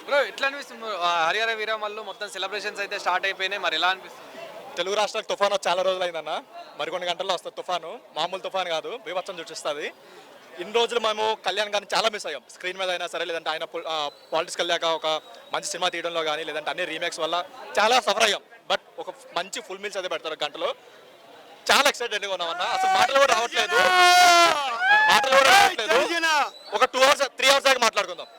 Bro ఎట్లా అనిపిస్తుంది bro? Harihara Veeramallu మొత్తం సెలబ్రేషన్స్ అయితే స్టార్ట్ అయిపోయినాయి. మరి ఎలా అనిపిస్తుంది? తెలుగు రాష్ట్రాలకు తుఫాను వచ్చి చాలా రోజులైందన్న. మరికొన్ని గంటల్లో వస్తుంది తుఫాను. మామూలు తుఫాను కాదు, బీభత్సం సృష్టిస్తుంది. ఇన్ని రోజులు మేము కళ్యాణ్ గారిని చాలా మిస్ అయ్యాం. స్క్రీన్ మీద అయినా సరే, లేదంటే ఆయన పాలిటిక్స్కి వెళ్ళాక ఒక మంచి సినిమా తీయడంలో కానీ, లేదంటే అన్ని రీమేక్స్ వల్ల చాలా సఫర్ అయ్యాం. బట్ ఒక మంచి ఫుల్ మీల్స్ అయితే పెడతారు గంటలో. చాలా ఎక్సైటెడ్గా ఉన్నామన్న. అసలు మాటలు కూడా రావట్లేదు. ఒక 2 hours 3 hours దాకా మాట్లాడుకుందాం.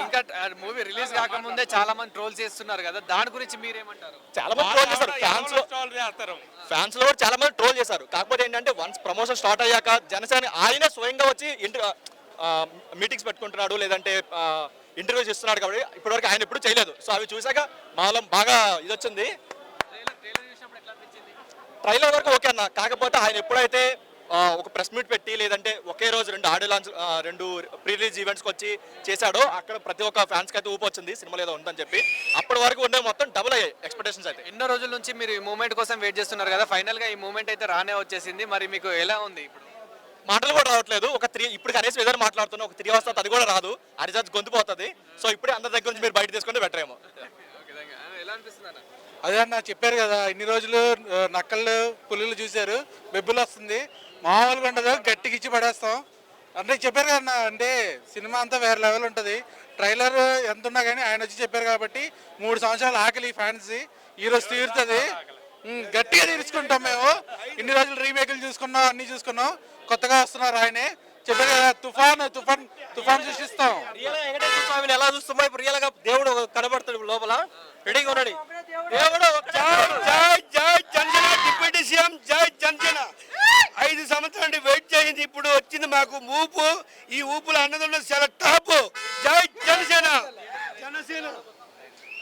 ఇంకా మూవీ రిలీజ్ కాకముందే చాలా మంది ట్రోల్ చేస్తున్నారు కదా, దాని గురించి మీరేమంటారు? చాలా మంది ట్రోల్ చేస్తారు. ఫ్యాన్స్ లో కూడా చాలా మంది ట్రోల్ చేశారు. కాకపోతే ఏంటంటే వన్స్ ప్రమోషన్ స్టార్ట్ అయ్యాక జనసేన ఆయన స్వయంగా వచ్చి మీటింగ్స్ పెట్టుకుంటున్నాడు, లేదంటే ఇంటర్వ్యూస్ ఇస్తున్నాడు. కాబట్టి ఇప్పటివరకు ఆయన ఎప్పుడు చేయలేదు. సో అవి చూసాక మాలో బాగా ఇది వచ్చింది. ట్రైలర్ వరకు ఓకే అన్న. కాకపోతే ఆయన ఎప్పుడైతే ఒక ప్రెస్ మీట్ పెట్టి, లేదంటే ఒకే రోజు 2 ఆడియో లాంచ్ 2 ప్రీ రిలీజ్ ఈవెంట్స్కి వచ్చి చేశాడో, అక్కడ ప్రతి ఒక్క ఫ్యాన్స్కి అయితే ఊపు వచ్చింది సినిమాలో ఏదో ఉందని చెప్పి. అప్పటి వరకు ఉండే మొత్తం డబుల్ అయ్యాయి ఎక్స్పెక్టేషన్స్ అయితే. ఎన్నో రోజుల నుంచి మీరు ఈ మూమెంట్ కోసం వెయిట్ చేస్తున్నారు కదా, ఫైనల్ గా ఈ మూమెంట్ అయితే రానే వచ్చేసింది. మరి మీకు ఎలా ఉంది ఇప్పుడు? మాటలు కూడా రావట్లేదు. ఒక 3 ఇప్పుడు కనీసం ఏదైనా మాట్లాడుతున్నాం, ఒక 3 hours అది కూడా రాదు. ఆ రిజల్ట్స్ గొంతుపోతుంది. సో ఇప్పుడే అందరి దగ్గర నుంచి మీరు బయట తీసుకుంటే బెటర్ ఏమో. ఎలా అనిపిస్తుంది అన్న? అదే అన్న చెప్పారు కదా, ఇన్ని రోజులు నక్కళ్ళు పులులు చూశారు, బెబ్బులు వస్తుంది, మామూలుగా ఉండదు, గట్టికి ఇచ్చి పడేస్తాం అంటే చెప్పారు కదా. అంటే సినిమా అంతా వేరే లెవెల్ ఉంటుంది. ట్రైలర్ ఎంత ఉన్నా కానీ ఆయన వచ్చి చెప్పారు కాబట్టి 3 సంవత్సరాల ఆకలి ఫ్యాన్స్ ఈరోజు తీరుతుంది. గట్టిగా తీర్చుకుంటాం మేము. ఇన్ని రోజులు రీమేక్లు చూసుకున్నాం, అన్ని చూసుకున్నాం, కొత్తగా వస్తున్నారు ఆయనే. చెప్పారు కదా, తుఫాన్ సృష్టిస్తాం. వెంకటేశ్వర స్వామిని ఎలా చూస్తామో ఇప్పుడు రియల్ గా దేవుడు కనబడతాడు లోపల. రెడీగా ఉన్నాడు దేవుడు. జై జై జనసేన, డిప్యూటీ సీఎం జై జనసేన. 5 సంవత్సరాలు వెయిట్ చేయింది, ఇప్పుడు వచ్చింది మాకు ఊపు. ఈ ఊపులో అన్నదంలో చాలా టాప్. జై జనసేన. జనసేన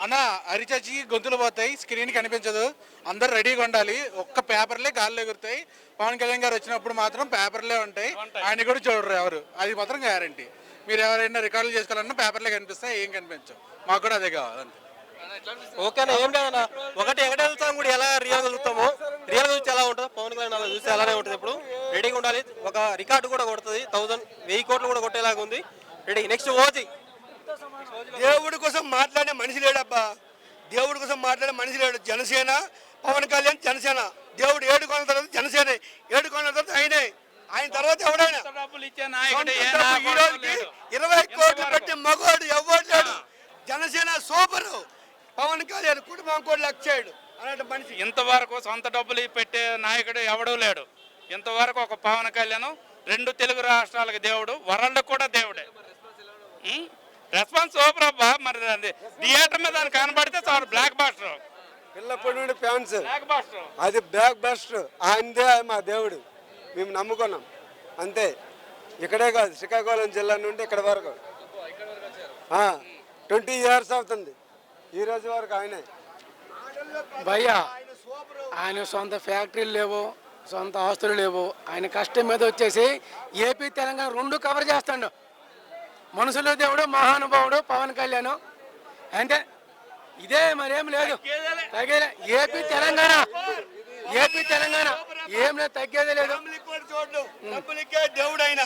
అన్న అరిచచ్చి గొంతులు పోతాయి, స్క్రీన్ కనిపించదు, అందరు రెడీగా ఉండాలి. ఒక్క పేపర్లే గాల్లో ఎగురుతాయి. పవన్ కళ్యాణ్ గారు వచ్చినప్పుడు మాత్రం పేపర్లే ఉంటాయి, ఆయన కూడా చూడరు ఎవరు. అది మాత్రం గ్యారంటీ. మీరు ఎవరైనా రికార్డులు చేసుకోవాలన్నా పేపర్లే కనిపిస్తాయి, ఏం కనిపించవు. మాకు కూడా అదే కావాలంతే. ఓకేనా, ఏం లేదన్నా. ఒకటి వెంకటేశ్వర కూడా ఎలా రియల్ కలుగుతామో, రియల్ చూస్తే ఎలా ఉంటుంది, పవన్ కళ్యాణ్ అలా చూస్తే అలానే ఉంటుంది. ఇప్పుడు రెడీగా ఉండాలి. ఒక రికార్డు కూడా కొడుతుంది, 1000 కోట్లు కూడా కొట్టేలాగా ఉంది. రెడీ. Next OG. దేవుడి కోసం మాట్లాడే మనిషి లేడబ్బా. దేవుడి కోసం మాట్లాడే మనిషి లేడు. జనసేన, పవన్ కళ్యాణ్ జనసేన. దేవుడు 7 కోట్ల తర్వాత జనసేన, 7 కోట్ల తర్వాత ఆయనే. ఆయన తర్వాత ఎవడైనా ఈ రోజుకి 20 కోట్లు పెట్టి మగోడు ఎవరు లేడు. జనసేన సూపర్. పవన్ కళ్యాణ్ కుటుంబం కూడా లక్ష్యాడు అలాంటి మనిషి. ఇంతవరకు సొంత డబ్బులు పెట్టే నాయకుడు ఎవడూ లేడు. ఇంతవరకు ఒక పవన్ కళ్యాణ్ 2 తెలుగు రాష్ట్రాలకు దేవుడు, వరల్డ్ కూడా దేవుడే. రెస్పాన్స్ సూపర్ అబ్బా. మరి థియేటర్ మీద దాన్ని కనబడితే చాలు బ్లాక్ బాస్టర్. పిల్లప్పటి నుండి ఫ్యాన్స్ బ్లాక్ బాస్టర్, అది బ్లాక్ బస్టర్. ఆయనదే మా దేవుడు, మేము నమ్ముకున్నాం అంతే. ఇక్కడే కాదు, శ్రీకాకుళం జిల్లా నుండి ఇక్కడ వరకు 20 years అవుతుంది. ఈ రోజు వరకు ఆయనే భయ్యా. ఆయన సొంత ఫ్యాక్టరీలు లేవు, సొంత ఆస్తులు లేవు. ఆయన కష్టం మీద వచ్చేసి ఏపీ తెలంగాణ 2 కవర్ చేస్తాడు. మనుషులు దేవుడు, మహానుభావుడు పవన్ కళ్యాణ్. అంటే ఇదే మరేం లేదు, తగ్గేదే. ఏపీ తెలంగాణ ఏం లేదు, తగ్గేదే లేదు. దేవుడు ఆయన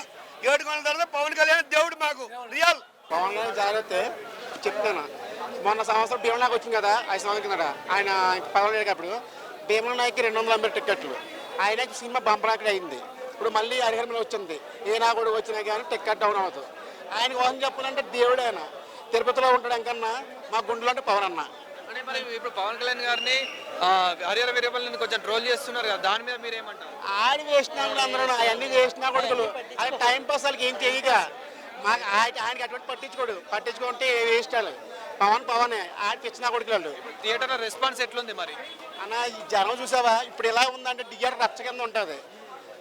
7 కోట్ల తర్వాత పవన్ కళ్యాణ్ దేవుడు మాకు రియల్. పవన్ కళ్యాణ్ జాగ్రత్త చెప్తాను. మొన్న సంవత్సరం భీమా నాయక్ వచ్చింది కదా, 5 సంవత్సరాల కిందట. ఆయన పవన్ అప్పుడు భీమా నాయక్కి 280 టికెట్లు. ఆయనకి సినిమా బంపరాకడ అయింది. ఇప్పుడు మళ్ళీ హరిహర మీద వచ్చింది. ఏ నా కూడా వచ్చినా కానీ టికెట్ డౌన్ అవుతుంది. ఆయనకు కోసం చెప్పాలంటే దేవుడు. ఆయన తిరుపతిలో ఉంటాడు ఎంకన్నా, మా గుండెలో అంటే పవన్ అన్న. అంటే మరి ఇప్పుడు పవన్ కళ్యాణ్ గారిని హరిహర వీరమల్లుని కొంచెం ట్రోల్ చేస్తున్నారు కదా, దాని మీద మీరేమంటారు? ఆడి చేసిన అందరూ అవన్నీ చేసిన కొడుకులు. ఆయన టైం పాస్ వాళ్ళకి ఏం చేయగా మాకు ఆయనకి అటువంటి పట్టించుకుంటే వేస్ట్ వాళ్ళు. పవనే ఆడికి ఇచ్చిన కొడుకులు. థియేటర్ రెస్పాన్స్ ఎట్లుంది మరి అన్న? ఈ జనం చూసావా ఇప్పుడు ఎలా ఉందంటే థియేటర్ రచ్చ కింద ఉంటుంది.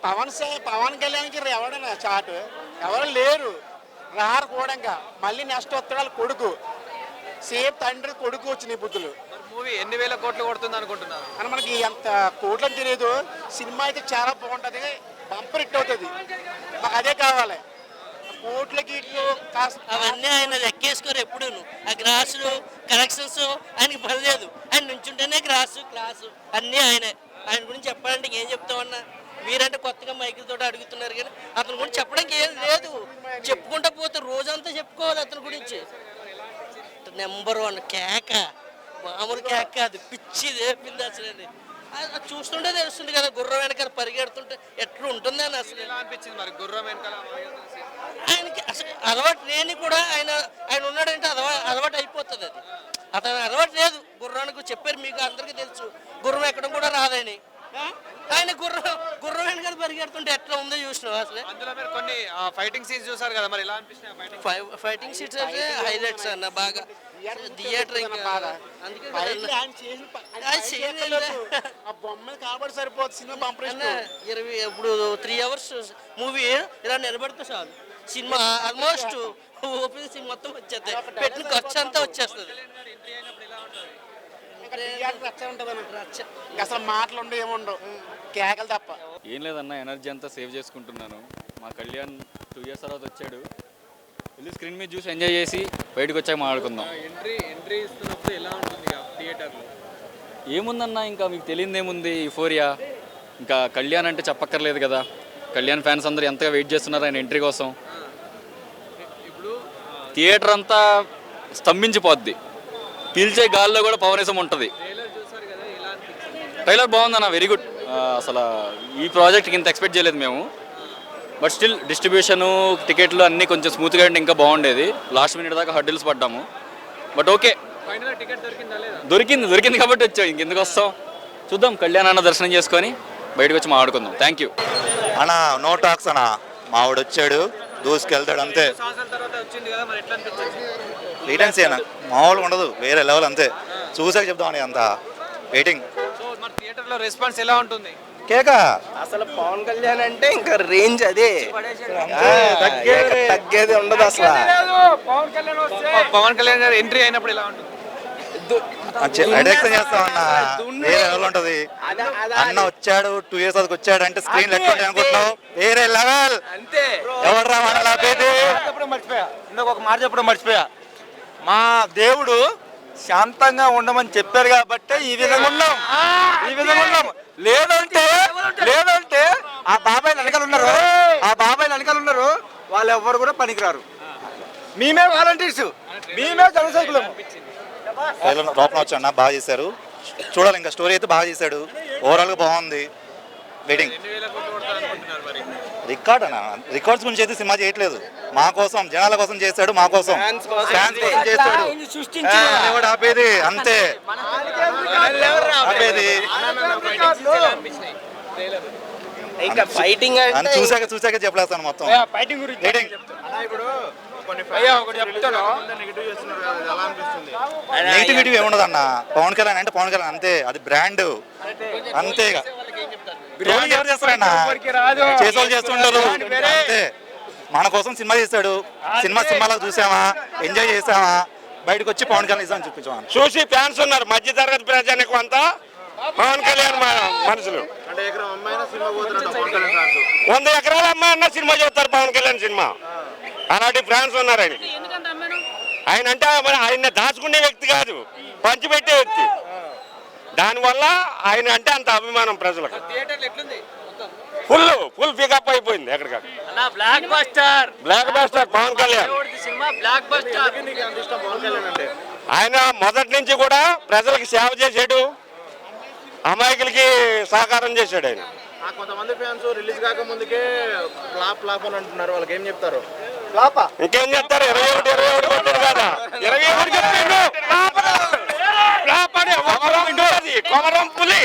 పవన్ కళ్యాణ్కి ఎవడన్నా చాటు ఎవరు లేరు, రారు కూడా. మళ్ళీ నెక్స్ట్ వస్తాడు కొడుకు, సేమ్ తండ్రి కొడుకు వచ్చినాయి బుద్ధులు. మూవీ ఎన్ని వేల కోట్లు కొడుతుంది అనుకుంటున్నారు? అని మనకి ఎంత కోట్లు అని తెలియదు. సినిమా అయితే చాలా బాగుంటుంది, బంపర్ హిట్ అవుతుంది. మాకు అదే కావాలి. కోట్లకి అవన్నీ ఆయన లెక్కేసుకోరు ఎప్పుడు. ఆ గ్రాసులు కలెక్షన్స్ ఆయనకి పడలేదు. ఆయన నుంచుంటేనే క్లాసు అన్నీ ఆయనే. ఆయన గురించి చెప్పాలంటే ఏం చెప్తామన్నా. మీరంటే కొత్తగా మైకులతో అడుగుతున్నారు కానీ అతను కూడా చెప్పడానికి ఏం లేదు. చెప్పుకుంటా పోతే రోజంతా చెప్పుకోవాలి అతని గురించి. నెంబర్ 1 కేక, మామూలు కేక కాదు, పిచ్చి లేపింది అసలు. అది చూస్తుంటే తెలుస్తుంది కదా, గుర్రం వెనకాల పరిగెడుతుంటే ఎట్లా ఉంటుందని అసలు. ఎలా అనిపించింది మరి గుర్రం వెనకాల? ఆయనకి అసలు అలవాటు లేని కూడా ఆయన ఉన్నాడంటే అలవాటు అయిపోతుంది. అది అతను అలవాటు లేదు గుర్రానికి. చెప్పారు మీకు అందరికీ తెలుసు, గుర్రం ఎక్కడం కూడా రాదని. ఆయన గుర్రం వెనకాల పరిగెడుతుంటే ఎట్లా ఉందో చూసినావు అసలు. అందులో మీరు కొన్ని ఫైటింగ్ సీన్స్ చూసారు కదా, మరి ఎలా అనిపించినాయి? ఫైటింగ్ సీట్స్ అంటే హైలైట్స్ అన్న బాగా థియేటర్. ఇంకా అందుకే ఇప్పుడు 3 hours మూవీ ఇలా నిలబడితే చాలు, సినిమా ఆల్మోస్ట్ ఓపెన్ సీన్ మొత్తం వచ్చేస్తాయి, పెట్టిన ఖర్చు అంతా వచ్చేస్తుంది. అసలు మాటలు ఉండవు, ఏముండవు, కేకలు తప్ప. ఏం లేదన్న, ఎనర్జీ అంతా సేవ్ చేసుకుంటున్నాను. మా కళ్యాణ్ 2 years తర్వాత వచ్చాడు, వెళ్ళి స్క్రీన్ మీద చూసి ఎంజాయ్ చేసి బయటకు వచ్చాక మాట్లాడుకుందాం. ఎంట్రీ ఇస్తున్నప్పుడు ఎలా ఉంటుంది థియేటర్లో? ఏముందన్న, ఇంకా మీకు తెలియదు ఏముంది, యూఫోరియా. ఇంకా కళ్యాణ్ అంటే చెప్పక్కర్లేదు కదా, కళ్యాణ్ ఫ్యాన్స్ అందరూ ఎంతగా వెయిట్ చేస్తున్నారు ఆయన ఎంట్రీ కోసం. థియేటర్ అంతా స్తంభించిపోద్ది, పీల్చే గాల్లో కూడా పవరేసం ఉంటుంది. ట్రైలర్ బాగుందన్న, వెరీ గుడ్. అసలు ఈ ప్రాజెక్ట్కి ఇంత ఎక్స్పెక్ట్ చేయలేదు మేము. బట్ స్టిల్ డిస్ట్రిబ్యూషను, టికెట్లు అన్నీ కొంచెం స్మూత్గా ఉంటే ఇంకా బాగుండేది. లాస్ట్ మినిట్ దాకా హర్డిల్స్ పడ్డాము, బట్ ఓకే. దొరికింది కాబట్టి వచ్చాం, ఇంకెందుకు వస్తాం. చూద్దాం, కళ్యాణ్ అన్న దర్శనం చేసుకొని బయటకు వచ్చి మాట్లాడుకుందాం. థ్యాంక్ యూ అన్నా. నో టాక్స్ అన్నా, మావాడు వచ్చాడు దూసుకెళ్తాడు అంతే. రిటర్న్స్ అన్న మామూలుగా ఉండదు, వేరే లెవెల్ అంతే. చూసాక చెప్దామని అంతా వెయిటింగ్. థియేటర్లో రెస్పాన్స్ ఎలా ఉంటుంది? కేక అసలు పవన్ కళ్యాణ్ అంటే ఇంకా రేంజ్ అదే, తగ్గేది ఉండదు అసలు. పవన్ కళ్యాణ్ గారు ఎంట్రీ అయినప్పుడు ఎలా ఉంటుంది? చేస్తామన్నా, వేరే లెవెల్ ఉంటది. అన్న వచ్చాడు 2 years అది వచ్చాడు అంటే స్క్రీన్ లెక్క అనుకుంటున్నావు, వేరే లెవెల్ అంతే. ఎవరు మర్చిపోయా, ఇందాక ఒక మాట చెప్పడం మర్చిపోయా. మా దేవుడు శాంతంగా ఉండమని చెప్పారు కాబట్టి ఈ విధంగా ఉన్నాం. లేదంటే ఆ బాబాయ్ వెనకాల ఉన్నారు, వాళ్ళు ఎవ్వరు కూడా పనికిరారు. మేమే వాలంటీర్స్, మేమే జనసైకులము. లోపల వచ్చాడు, బాగా చేశారు. చూడాలి, ఇంకా స్టోరీ అయితే బాగా చేశాడు. ఓవరాల్గా బాగుంది. వెయిటింగ్. రికార్డ్ అన్న, రికార్డ్స్ గురించి అయితే సినిమా చేయట్లేదు. మా కోసం, జనాల కోసం చేశాడు, మా కోసం, ఫ్యాన్స్ కోసం చేశాడు. ఎవడు ఆపేది అంతే, ఆపేది. ఇంకా ఫైటింగ్ చూసాక చెప్పలేస్తాను మొత్తం. వెయిటింగ్. నెగిటివిటీ ఏముండదు అన్న. పవన్ కళ్యాణ్ అంటే పవన్ కళ్యాణ్ అంతే, అది బ్రాండ్ అంతేగా. ఎవరు చేస్తారన్నా, చేసేవాళ్ళు చేస్తుంటారు అంతే. మన కోసం సినిమా చేశాడు, సినిమాలో చూసామా, ఎంజాయ్ చేసామా, బయటకు వచ్చి పవన్ కళ్యాణ్ ఇస్తామని చూపించామని చూసి ఫ్యాన్స్ ఉన్నారు, మధ్య తరగతి ప్రజానికి అంతా పవన్ కళ్యాణ్ మనుషులు. 100 ఎకరాల అమ్మాయి అన్న సినిమా చూస్తారు పవన్ కళ్యాణ్ సినిమా. అలాంటి ఫ్యాన్స్ ఉన్నారు ఆయన. ఆయన అంటే ఆయన దాచుకునే వ్యక్తి కాదు, పంచిపెట్టే వ్యక్తి. దానివల్ల ఆయన అంటే అంత అభిమానం ప్రజలకు. ఫుల్ పికప్ అయిపోయింది ఎక్కడికక్కడ. Blockbuster Pawan Kalyan. ఆయన మొదటి నుంచి కూడా ప్రజలకు సేవ చేసాడు, అమాయకులకి సహకారం చేశాడు ఆయన. కొంతమంది ఫ్యాన్స్ రిలీజ్ కాక ముందుకే ఫ్లాప్ అని అంటున్నారు, వాళ్ళకి ఏం చెప్తారు? ఇంకేం చెప్తారు? 21 కొట్టారు కదా, 21 చెప్పిండు. కొమరం పులి